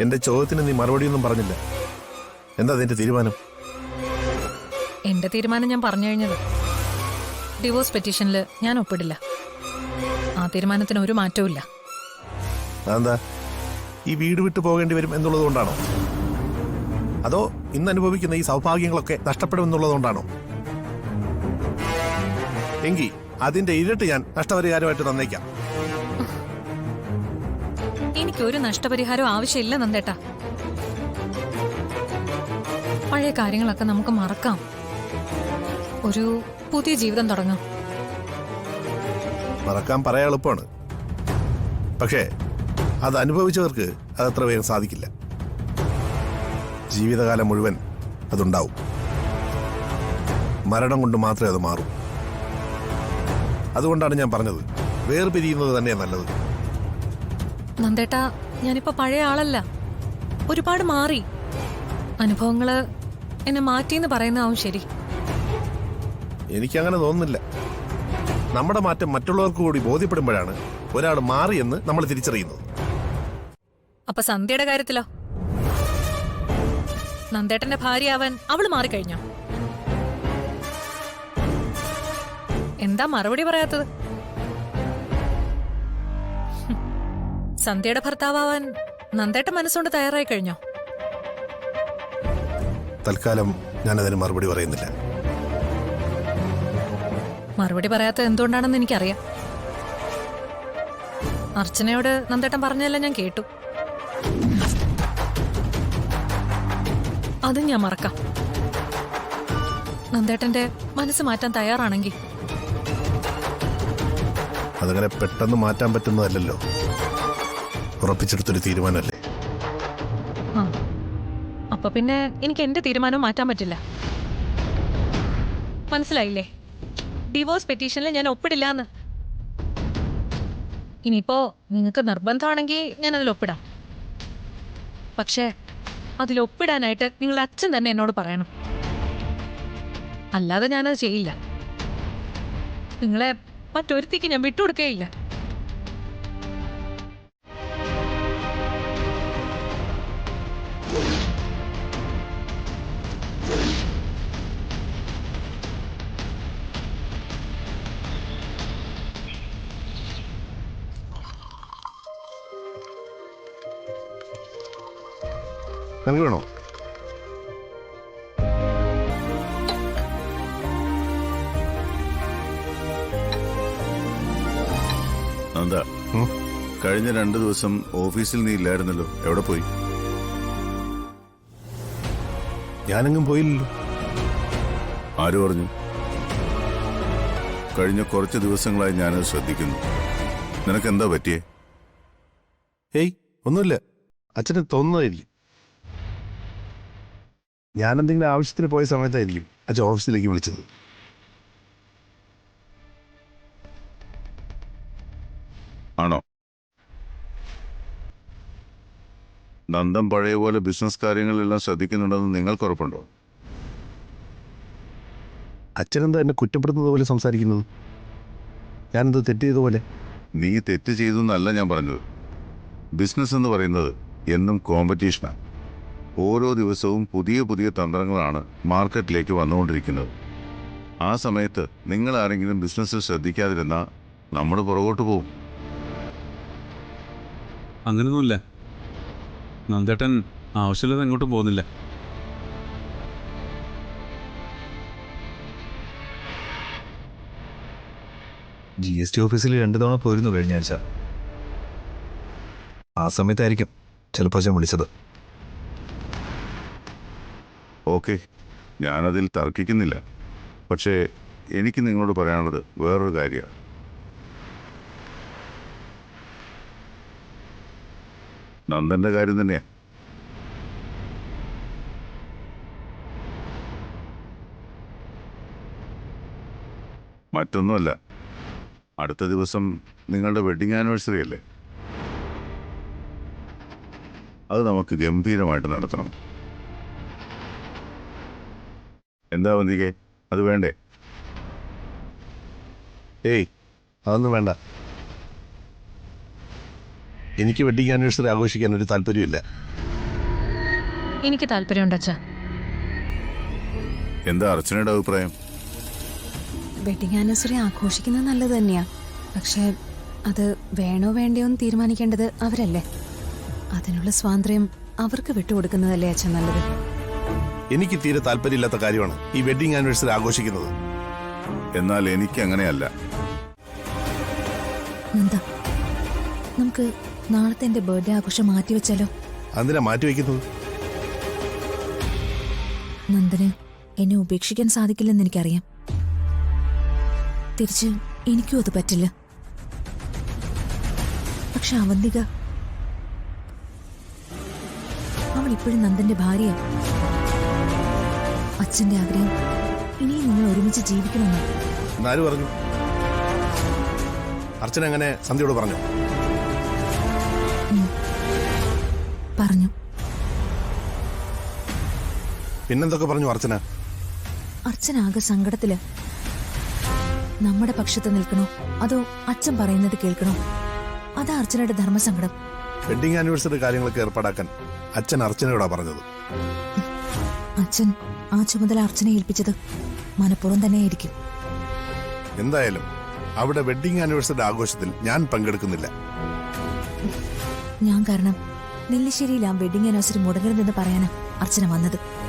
എന്റെ ചോദ്യത്തിന് നീ മറുപടിയൊന്നും പറഞ്ഞില്ല. എന്താ നിന്റെ തീരുമാനം? എന്റെ തീരുമാനം ഞാൻ പറഞ്ഞു കഴിഞ്ഞത്. ഡിവോഴ്സ് പെറ്റീഷനിൽ ഞാൻ ഒപ്പിടില്ല. ആ തീരുമാനത്തിന് ഒരു മാറ്റവും ഇല്ല. അതെന്താ? ഈ വീട് വിട്ടു പോകേണ്ടി വരും എന്നുള്ളത് കൊണ്ടാണോ? അതോ ഇന്ന് അനുഭവിക്കുന്ന ഈ സൗഭാഗ്യങ്ങളൊക്കെ നഷ്ടപ്പെടുമെന്നുള്ളതുകൊണ്ടാണോ? എങ്കിൽ അതിന്റെ ഇരട്ടി ഞാൻ നഷ്ടപരിഹാരമായിട്ട് തന്നേക്കാം. എനിക്കൊരു നഷ്ടപരിഹാരം ആവശ്യമില്ല നന്ദേട്ടാ. പഴയ കാര്യങ്ങളൊക്കെ നമുക്ക് മറക്കാം. ഒരു പുതിയ ജീവിതം തുടങ്ങാം. മറക്കാൻ പറയാൻ എളുപ്പമാണ്, പക്ഷേ അത് അനുഭവിച്ചവർക്ക് അതത്ര വേഗം സാധിക്കില്ല. ജീവിതകാലം മുഴുവൻ അതുണ്ടാവും. മരണം കൊണ്ട് മാത്രമേ അത് മാറൂ. അതുകൊണ്ടാണ് ഞാൻ പറഞ്ഞത്, വേർപിരിയുന്നത് തന്നെയാണ് നല്ലത്. നന്ദേട്ടാ, ഞാനിപ്പോ പഴയ ആളല്ല. ഒരുപാട് മാറി. അനുഭവങ്ങള് എന്നെ മാറ്റിയെന്ന് പറയുന്നതാവും ശരി. എനിക്കങ്ങനെ തോന്നുന്നില്ല. നമ്മുടെ മാറ്റം മറ്റുള്ളവർക്ക് കൂടി ബോധ്യപ്പെടുമ്പോഴാണ് ഒരാൾ മാറിയെന്ന് നമ്മൾ തിരിച്ചറിയുന്നത്. അപ്പൊ സന്ധ്യയുടെ കാര്യത്തിലോ? നന്ദേട്ടന്റെ ഭാര്യയാവാൻ അവള് മാറിക്കഴിഞ്ഞോ? എന്താ മറുപടി പറയാത്തത്? സന്ധ്യയുടെ ഭർത്താവാൻ നന്ദേട്ടൻ മനസ്സുകൊണ്ട് തയ്യാറായി കഴിഞ്ഞോ? തൽക്കാലം ഞാനതിന് മറുപടി പറയുന്നില്ല. മറുപടി പറയാത്തത് എന്തുകൊണ്ടാണെന്ന് എനിക്കറിയാം. അർച്ചനയോട് നന്ദേട്ടൻ പറഞ്ഞതെല്ലാം ഞാൻ കേട്ടു. അതും ഞാൻ മറക്കാം. നന്ദേട്ടന്റെ മനസ്സ് മാറ്റാൻ തയ്യാറാണെങ്കിൽ അതങ്ങനെ പെട്ടെന്ന് മാറ്റാൻ പറ്റുന്നതല്ലല്ലോ. ഉറപ്പിച്ചെടുത്തൊരു തീരുമാനമല്ലേ. ആ, അപ്പൊ പിന്നെ എനിക്ക് എന്റെ തീരുമാനം മാറ്റാൻ പറ്റില്ല. മനസ്സിലായില്ലേ? ഡിവോഴ്സ് പെറ്റീഷനിൽ ഞാൻ ഒപ്പിടില്ല എന്ന്. ഇനിയിപ്പോ നിങ്ങൾക്ക് നിർബന്ധമാണെങ്കിൽ ഞാൻ അതിൽ ഒപ്പിടാം. പക്ഷേ അതിലൊപ്പിടാനായിട്ട് നിങ്ങളുടെ അച്ഛൻ തന്നെ എന്നോട് പറയണം. അല്ലാതെ ഞാനത് ചെയ്യില്ല. നിങ്ങളെ മറ്റൊരുത്തിക്ക് ഞാൻ വിട്ടുകൊടുക്കുകയില്ല. നിനക്ക് വേണോ? എന്താ കഴിഞ്ഞ 2 ദിവസം ഓഫീസിൽ നീ ഇല്ലായിരുന്നല്ലോ, എവിടെ പോയി? ഞാനെങ്ങും പോയില്ലല്ലോ. ആര് പറഞ്ഞു? കഴിഞ്ഞ കുറച്ച് ദിവസങ്ങളായി ഞാനത് ശ്രദ്ധിക്കുന്നു. നിനക്കെന്താ പറ്റിയേ? ഏയ് ഒന്നുമില്ല. അച്ഛന് തോന്നുന്നതായിരിക്കും. ഞാനെന്തെങ്കിലും ആവശ്യത്തിന് പോയ സമയത്തായിരിക്കും അച്ഛൻ ഓഫീസിലേക്ക് വിളിച്ചത്. ആണോ? നന്ദൻ പഴയ പോലെ ബിസിനസ് കാര്യങ്ങളെല്ലാം ശ്രദ്ധിക്കുന്നുണ്ടെന്ന് നിങ്ങൾക്ക് ഉറപ്പുണ്ടോ? അച്ഛനെന്താ എന്നെ കുറ്റപ്പെടുന്നത് പോലെ സംസാരിക്കുന്നത്? ഞാനെന്ത് തെറ്റ് ചെയ്തതുപോലെ? നീ തെറ്റ് ചെയ്തു എന്നല്ല ഞാൻ പറഞ്ഞത്. ബിസിനസ് എന്ന് പറയുന്നത് എന്നും കോമ്പറ്റീഷനാണ്. ഓരോ ദിവസവും പുതിയ പുതിയ തന്ത്രങ്ങളാണ് മാർക്കറ്റിലേക്ക് വന്നുകൊണ്ടിരിക്കുന്നത്. ആ സമയത്ത് നിങ്ങൾ ആരെങ്കിലും ബിസിനസ്സിൽ ശ്രദ്ധിക്കാതിരുന്നാൽ നമ്മൾ പുറകോട്ട് പോകും. അങ്ങനെയൊന്നുമില്ല. നന്ദേട്ടൻ ആവശ്യമില്ലാതെ എങ്ങോട്ടും പോകുന്നില്ല. GST ഓഫീസിൽ 2 തവണ പോയിരുന്നു കഴിഞ്ഞ ആഴ്ച. ആ സമയത്തായിരിക്കും ചിലപ്പോൾ ഞാൻ വിളിച്ചത്. ഓക്കെ, ഞാനതിൽ തർക്കിക്കുന്നില്ല. പക്ഷേ എനിക്ക് നിങ്ങളോട് പറയാനുള്ളത് വേറൊരു കാര്യമാണ്. നന്ദൻ്റെ കാര്യം തന്നെയാണ്. മറ്റൊന്നുമല്ല, അടുത്ത ദിവസം നിങ്ങളുടെ വെഡിങ് ആനിവേഴ്സറി അല്ലേ? അത് നമുക്ക് ഗംഭീരമായിട്ട് നടത്തണം. എന്താ വന്തികെ, അത് വേണ്ടേ? ഏയ് അതൊന്നും വേണ്ട. എനിക്ക് വെഡിങ് ആനിവേഴ്സറി ആഘോഷിക്കാൻ ഒരു താല്പര്യമില്ല. എനിക്ക് താല്പര്യമുണ്ട് അച്ഛാ. എന്താ അർച്ചനയുടെ അഭിപ്രായം? വെഡിങ് ആനിവേഴ്സറി ആഘോഷിക്കുന്നത് നല്ലത് തന്നെയാ. പക്ഷെ അത് വേണോ വേണ്ടയോ എന്ന് തീരുമാനിക്കേണ്ടത് അവരല്ലേ. അതിനുള്ള സ്വാതന്ത്ര്യം അവർക്ക് വിട്ടുകൊടുക്കുന്നതല്ലേ അച്ഛൻ നല്ലത്. എനിക്ക് തീരെ താല്പര്യമില്ലാത്ത കാര്യമാണ് ഈ വെഡിങ് ആനിവേഴ്സറി ആഘോഷിക്കുന്നത്. എന്നാൽ എനിക്ക് അങ്ങനെയല്ല. നന്ദ, നമുക്ക് നാളത്തെ എന്റെ ബർത്ത്ഡേ ആഘോഷം മാറ്റിവെച്ചാലോ? അതിനാ മാറ്റിവെക്കുന്നത്? നന്ദന് എന്നെ ഉപേക്ഷിക്കാൻ സാധിക്കില്ലെന്ന് എനിക്കറിയാം. തിരിച്ച് എനിക്കും അത് പറ്റില്ല. പക്ഷെ അവന്തിക, അവൾ ഇപ്പോഴും നന്ദന്റെ ഭാര്യ. അച്ഛന്റെ ആഗ്രഹം ഇനിയും നിങ്ങൾ ഒരുമിച്ച് ജീവിക്കണമെന്ന്. എന്നാര് പറഞ്ഞു? അർച്ചന അങ്ങനെ സന്ധ്യയോട് പറഞ്ഞു? പറഞ്ഞു. പിന്നെന്തൊക്കെ പറഞ്ഞു അർച്ചന? അർച്ചന ആകെ സങ്കടത്തില്. നമ്മുടെ പക്ഷത്ത് നിൽക്കണോ അതോ അച്ഛൻ പറയുന്നത് കേൾക്കണോ? അതാ അർച്ചനയുടെ ധർമ്മസങ്കടം. വെഡിങ് ആനിവേഴ്സറി കാര്യങ്ങളൊക്കെ ഏർപ്പാടാക്കാൻ അച്ഛൻ അർച്ചനയോടാ പറഞ്ഞത്. അച്ഛൻ ആ ചുമതല അർച്ചനെ ഏൽപ്പിച്ചത് മനഃപൂർവ്വം തന്നെയായിരിക്കും. എന്തായാലും അവിടെ വെഡിങ് ആനിവേഴ്സറി ആഘോഷത്തിൽ ഞാൻ പങ്കെടുക്കുന്നില്ല. ഞാൻ കാരണം നെല്ലിശ്ശേരിയിൽ ആ വെഡിങ് ആനിവേഴ്സറി മുടങ്ങരുതെന്ന് പറയാനാ അർച്ചന വന്നത്.